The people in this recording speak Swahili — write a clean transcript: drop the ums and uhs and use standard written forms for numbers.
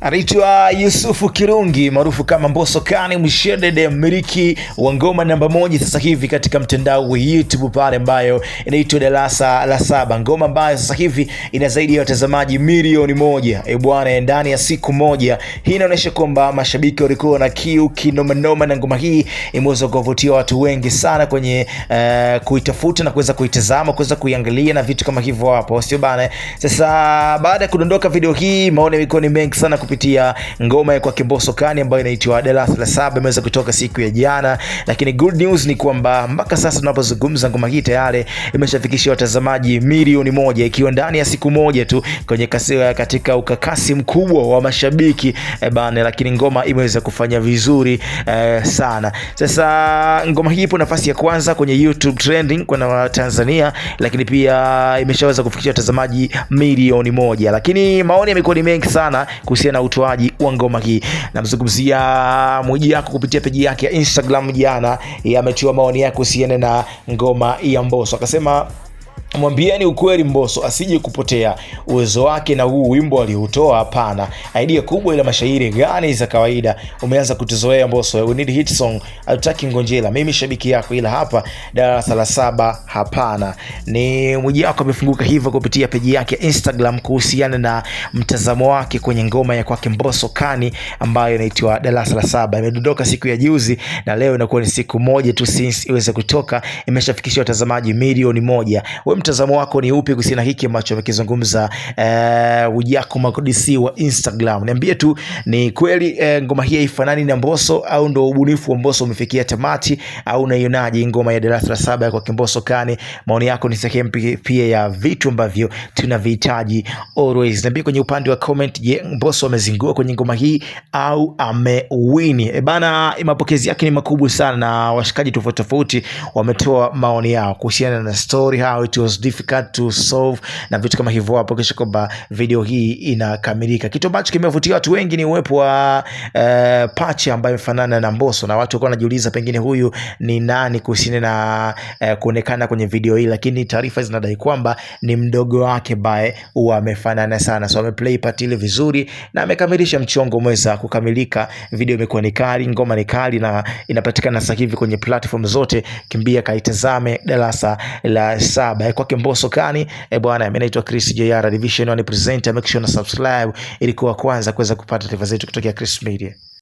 Anaitwa Yusufu Kirungi maarufu kama Mbosso Kani, mshedede mmiliki wa ngoma namba 1 sasa hivi katika mtandao wa YouTube pale, ambayo inaitwa Darasa la Saba, ngoma ambayo sasa hivi ina zaidi ya watazamaji milioni 1 bwana, ndani ya siku moja. Hii inaonyesha kwamba mashabiki walikuwa na kiu kinoma na ngoma hii imeweza kuvutia watu wengi sana kwenye kuitafuta na kuweza kuitazama, kuweza kuiangalia na vitu kama hivyo hapo, sio bana? Sasa baada ya kudondoka video hii, maoni yamekuwa ni mengi sana kupitia ngoma ya kwa Mbosso Kani ambayo inaitwa Darasa la Saba, imeweza kutoka siku ya jana. Lakini good news ni kwamba mpaka sasa tunapozungumza ngoma hii tayari imeshafikishia watazamaji milioni 1 ikiwa ndani ya siku moja tu kwenye katika ukakasi mkubwa wa mashabiki bana. Lakini ngoma imeweza kufanya vizuri sana. Sasa ngoma hii ipo nafasi ya kwanza kwenye YouTube trending kwa Tanzania, lakini pia imeshaweza kufikisha watazamaji milioni 1. Lakini maoni yamekuwa ni mengi sana kuhusiana na utoaji wa ngoma hii. Namzungumzia Mwijaku kupitia peji yake ya Instagram jana, ametoa maoni yake kuhusiana na ngoma ya Mbosso. Akasema, mwambieni ukweli Mbosso asije kupotea uwezo wake na huu wimbo aliotoa. Hapana idea kubwa, ila mashairi gani za kawaida umeanza kutuzoea Mbosso. We need hit song, hatutaki ngonjela. Mimi shabiki yako, ila hapa Darasa la Saba hapana. Ni Mwijaku amefunguka hivyo kupitia peji yake ya Instagram kuhusiana na mtazamo wake kwenye ngoma ya kwake Mbosso Kani ambayo inaitwa Darasa la Saba. Imedondoka siku ya juzi na leo inakuwa ni siku moja tu since iweze kutoka, imeshafikisha watazamaji milioni 1. Mtazamo wako ni upi kuhusiana hiki ambacho amekizungumza Mwijaku Makodisi wa Instagram? Niambie tu, ni kweli ngoma hii haifanani na Mbosso au ndo ubunifu wa Mbosso umefikia tamati, au unaionaje ngoma ya Darasa la Saba kwa Mbosso Kani? Maoni yako ni sehemu pia ya vitu ambavyo tunavihitaji always. Niambie kwenye upande wa comment, je, Mbosso amezingua kwenye ngoma hii au amewini? Bana, mapokezi yake ni makubwa sana na washikaji tofauti wametoa maoni yao kuhusiana na story, how it was difficult to solve na vitu kama hivyo hapo, kisha kwamba video hii inakamilika. Kitu ambacho kimevutia watu wengi ni uwepo wa Pacha ambaye imefanana na Mbosso, na watu walikuwa wanajiuliza pengine huyu ni nani kuhusiana na kuonekana kwenye video hii, lakini taarifa zinadai kwamba ni mdogo wake bae wamefanana sana. So ameplay part ile vizuri na amekamilisha mchongo, umeweza kukamilika. Video imekuwa ni kali, ngoma ni kali na inapatikana sasa hivi kwenye platform zote. Kimbia kaitazame Darasa la Saba kwake Mbosso Kani. Bwana, mimi naitwa Chris JR Division 1 presenter. Make sure na subscribe ili kuwa kwanza kuweza kupata taarifa zetu kutoka Chris Media.